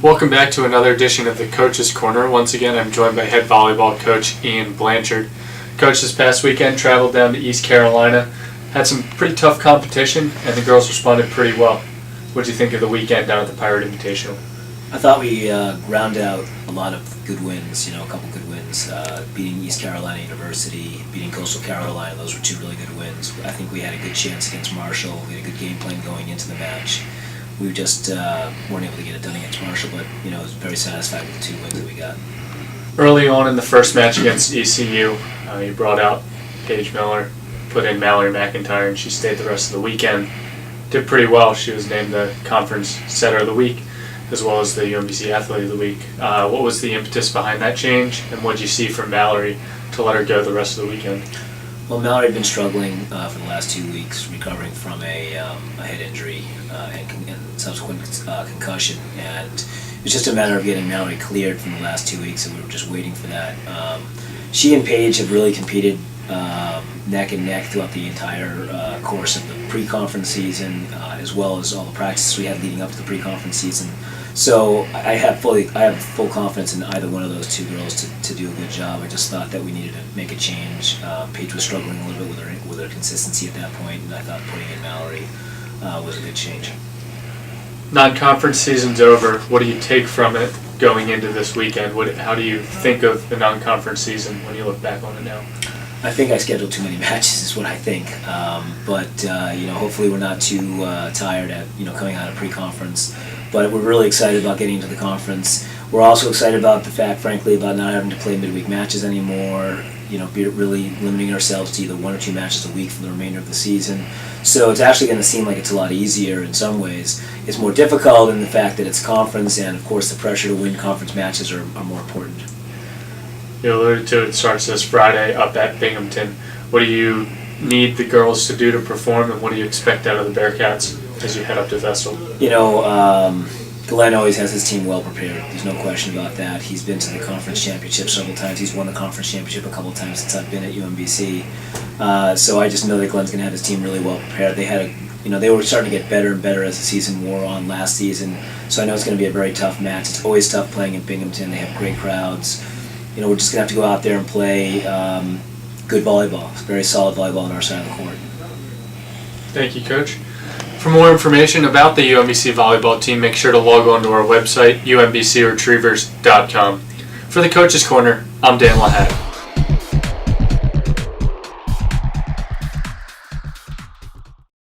Welcome back to another edition of the Coach's Corner. Once again, I'm joined by head volleyball coach Ian Blanchard. Coach, this past weekend traveled down to East Carolina, had some pretty tough competition, and the girls responded pretty well. What did you think of the weekend down at the Pirate Invitational? I thought we ground out a lot of good wins, a couple good wins. Beating East Carolina University, beating Coastal Carolina, those were two really good wins. I think we had a good chance against Marshall. We had a good game plan going into the match. We just weren't able to get it done against Marshall, but I was very satisfied with the two wins that we got. Early on in the first match against ECU, you brought out Paige Miller, put in Mallory McIntyre, and she stayed the rest of the weekend. Did pretty well. She was named the Conference Setter of the Week, as well as the UMBC Athlete of the Week. What was the impetus behind that change, and what did you see from Mallory to let her go the rest of the weekend? Well, Mallory had been struggling for the last 2 weeks, recovering from a head injury and subsequent concussion, and it was just a matter of getting Mallory cleared from the last 2 weeks, and we were just waiting for that. She and Paige have really competed neck and neck throughout the entire course of the pre-conference season, as well as all the practices we had leading up to the pre-conference season. So I have full confidence in either one of those two girls to do a good job. I just thought that we needed to make a change. Paige was struggling a little bit with her consistency at that point, and I thought putting in Mallory was a good change. Non-conference season's over. What do you take from it going into this weekend? How do you think of the non-conference season when you look back on it now? I think I scheduled too many matches is what I think, but hopefully we're not too tired at coming out of pre-conference. But we're really excited about getting into the conference. We're also excited about the fact, frankly, about not having to play midweek matches anymore. Really limiting ourselves to either 1 or 2 matches a week for the remainder of the season. So it's actually going to seem like it's a lot easier in some ways. It's more difficult in the fact that it's conference, and of course the pressure to win conference matches are more important. You alluded to it starts this Friday up at Binghamton. What do you need the girls to do to perform, and what do you expect out of the Bearcats as you head up to Vestal? Glenn always has his team well prepared. There's no question about that. He's been to the conference championship several times. He's won the conference championship a couple times since I've been at UMBC. So I just know that Glenn's going to have his team really well prepared. They were starting to get better and better as the season wore on last season. So I know it's going to be a very tough match. It's always tough playing at Binghamton. They have great crowds. We're just going to have to go out there and play good volleyball, very solid volleyball on our side of the court. Thank you, Coach. For more information about the UMBC volleyball team, make sure to log on to our website, umbcretrievers.com. For the Coach's Corner, I'm Dan LaHatte.